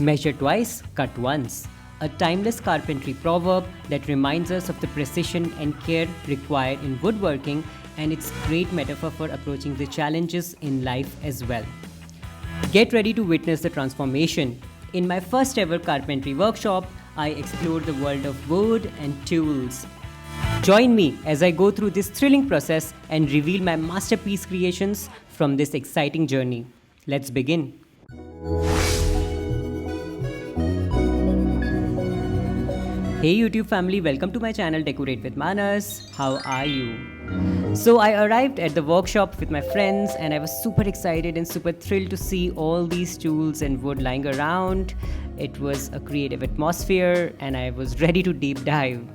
Measure twice, cut once. A timeless carpentry proverb that reminds us of the precision and care required in woodworking, and it's a great metaphor for approaching the challenges in life as well. Get ready to witness the transformation. In my first ever carpentry workshop, I explored the world of wood and tools. Join me as I go through this thrilling process and reveal my masterpiece creations from this exciting journey. Let's begin. Hey YouTube family, welcome to my channel Decorate with Manas. How are you? So I arrived at the workshop with my friends and I was super excited and super thrilled to see all these tools and wood lying around. It was a creative atmosphere and I was ready to deep dive.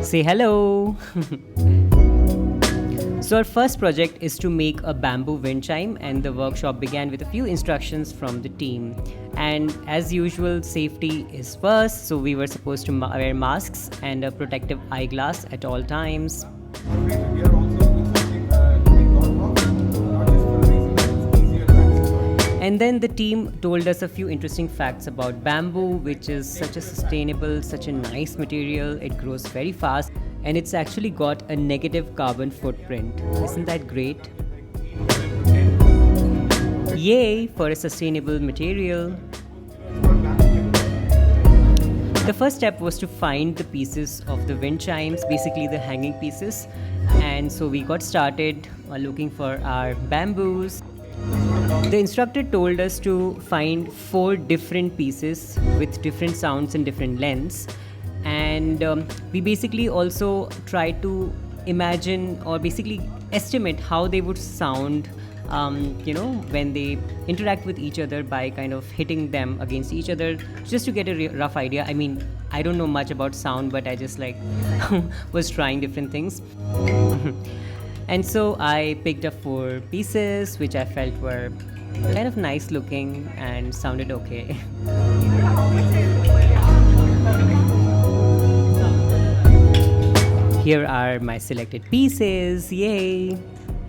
Say hello! So our first project is to make a bamboo wind chime, and the workshop began with a few instructions from the team. And as usual, safety is first, so we were supposed to wear masks and a protective eyeglass at all times. And then the team told us a few interesting facts about bamboo, which is such a sustainable, such a nice material. It grows very fast and it's actually got a negative carbon footprint. Isn't that great? Yay for a sustainable material. The first step was to find the pieces of the wind chimes, basically the hanging pieces. And so we got started looking for our bamboos. The instructor told us to find 4 different pieces with different sounds and different lengths. And we basically also tried to imagine or basically estimate how they would sound when they interact with each other by kind of hitting them against each other, just to get a rough idea. I mean, I don't know much about sound, but I just was trying different things. And so I picked up 4 pieces which I felt were kind of nice looking and sounded okay. Here are my selected pieces, yay!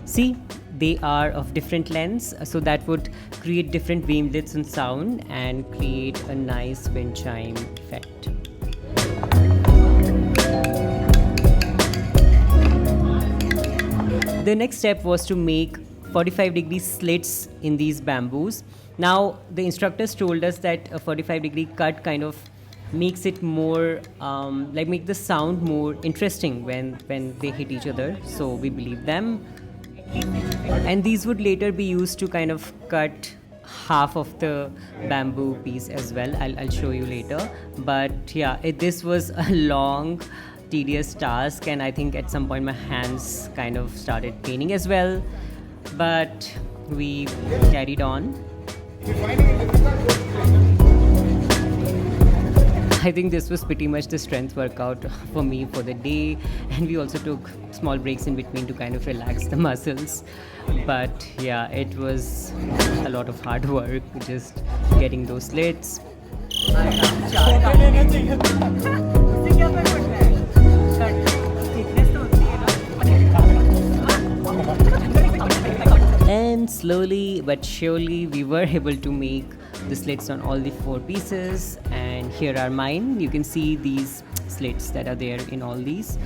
See, they are of different lengths, so that would create different wavelengths and sound and create a nice wind chime effect. The next step was to make 45-degree slits in these bamboos. Now, the instructors told us that a 45-degree cut kind of makes it more, make the sound more interesting when they hit each other. So we believe them. And these would later be used to kind of cut half of the bamboo piece as well. I'll show you later. But yeah, this was a long, tedious task, and I think at some point my hands kind of started paining as well, but we carried on. I think this was pretty much the strength workout for me for the day, and we also took small breaks in between to kind of relax the muscles. But yeah, it was a lot of hard work just getting those slits. And slowly but surely we were able to make the slits on all the 4 pieces, and here are mine. You can see these slits that are there in all these,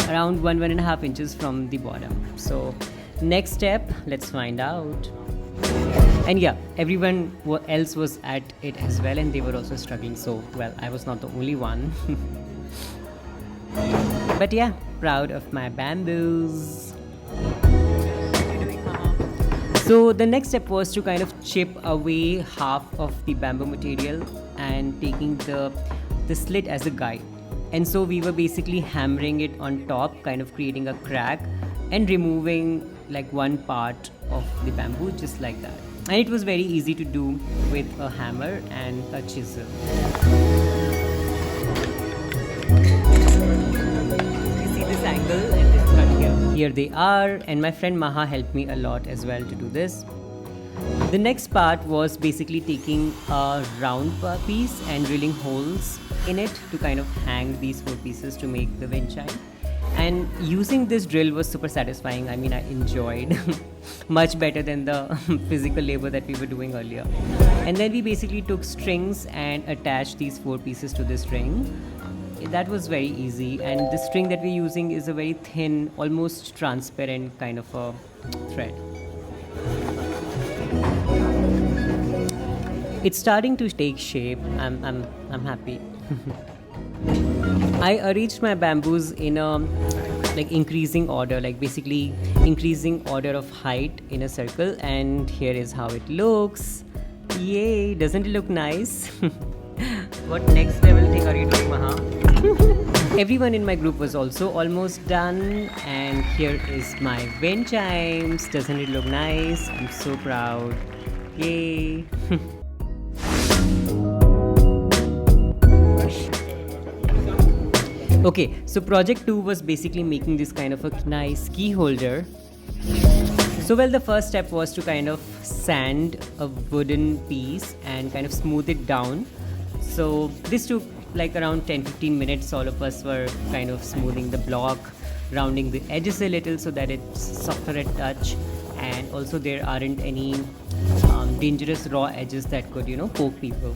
around 1.5 inches from the bottom. So next step, let's find out. And yeah, everyone else was at it as well, and they were also struggling, so well, I was not the only one. But yeah, proud of my bamboos. So the next step was to kind of chip away half of the bamboo material and taking the slit as a guide. And so we were basically hammering it on top, kind of creating a crack and removing one part of the bamboo just like that. And it was very easy to do with a hammer and a chisel. You see this angle and this cut here. Here they are, and my friend Maha helped me a lot as well to do this. The next part was basically taking a round piece and drilling holes in it to kind of hang these 4 pieces to make the wind chime. And using this drill was super satisfying. I mean, I enjoyed much better than the physical labor that we were doing earlier. And then we basically took strings and attached these 4 pieces to this ring. That was very easy, and the string that we're using is a very thin, almost transparent kind of a thread. It's starting to take shape. I'm happy. I arranged my bamboos in a increasing order, basically increasing order of height in a circle, and here is how it looks. Yay, doesn't it look nice? What next level thing are you doing, Maha? Everyone in my group was also almost done, and here is my wind chimes. Doesn't it look nice? I'm so proud. Yay. Okay, so project 2 was basically making this kind of a nice key holder. So the first step was to kind of sand a wooden piece and kind of smooth it down. So this took around 10-15 minutes. All of us were kind of smoothing the block, rounding the edges a little so that it's softer at touch, and also there aren't any dangerous raw edges that could, poke people.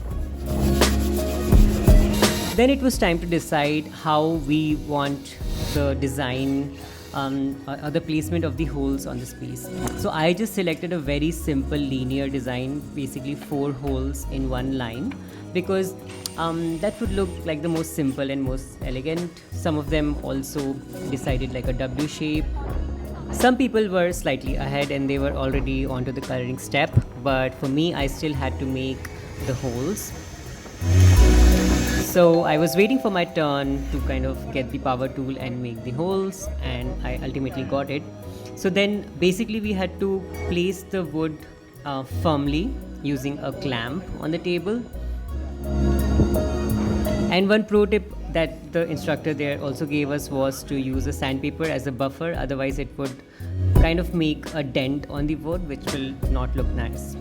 Then it was time to decide how we want the design or the placement of the holes on this piece. So I just selected a very simple linear design, basically 4 holes in one line, because that would look like the most simple and most elegant. Some of them also decided like a W shape. Some people were slightly ahead and they were already onto the coloring step, but for me, I still had to make the holes. So I was waiting for my turn to kind of get the power tool and make the holes, and I ultimately got it. So then basically we had to place the wood firmly using a clamp on the table. And one pro tip that the instructor there also gave us was to use a sandpaper as a buffer, otherwise it would kind of make a dent on the wood, which will not look nice.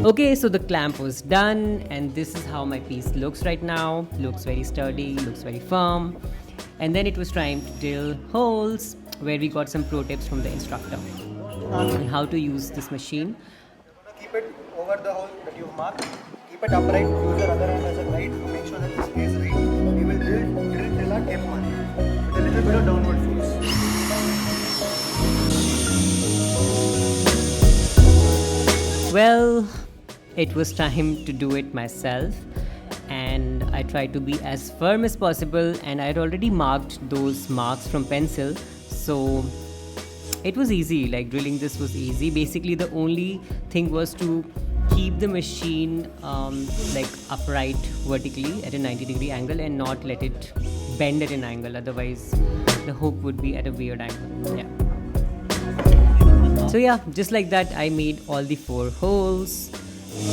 Okay, so the clamp was done, and this is how my piece looks right now. Looks very sturdy, looks very firm. And then it was time to drill holes, where we got some pro tips from the instructor on how to use this machine. Keep it over the hole that you've marked. Keep it upright. Use your other hand as a guide to make sure that this stays right. We will drill till our tip one with a little bit of downward force. Well, it was time to do it myself, and I tried to be as firm as possible, and I had already marked those marks from pencil, so it was easy. Drilling this was easy. Basically the only thing was to keep the machine upright vertically at a 90-degree angle and not let it bend at an angle, otherwise the hook would be at a weird angle. So just like that I made all the 4 holes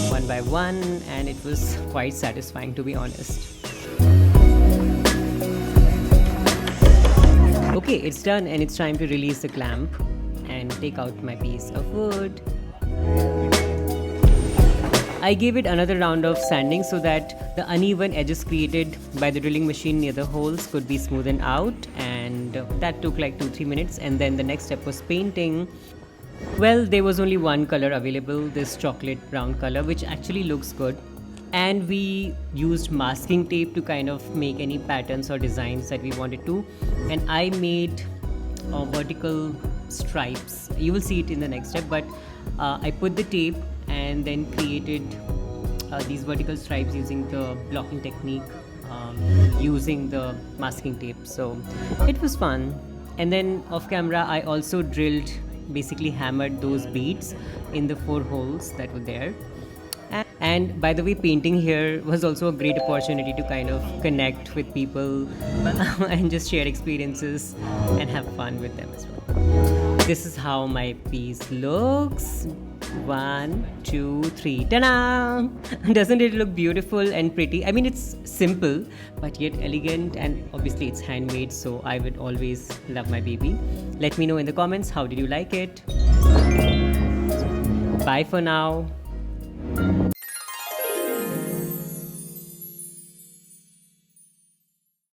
one by one, and it was quite satisfying, to be honest. Okay, it's done, and it's time to release the clamp and take out my piece of wood. I gave it another round of sanding so that the uneven edges created by the drilling machine near the holes could be smoothened out, and that took 2-3 minutes. And then the next step was painting. Well, there was only one color available, this chocolate brown color, which actually looks good. And we used masking tape to kind of make any patterns or designs that we wanted to. And I made vertical stripes. You will see it in the next step, but I put the tape and then created these vertical stripes using the blocking technique, using the masking tape. So it was fun. And then off camera, I also drilled, basically hammered those beads in the 4 holes that were there. And by the way, painting here was also a great opportunity to kind of connect with people and just share experiences and have fun with them as well. This is how my piece looks. 1, 2, 3. Ta-da! Doesn't it look beautiful and pretty? I mean, it's simple but yet elegant, and obviously it's handmade, so I would always love my baby. Let me know in the comments, how did you like it? Bye for now.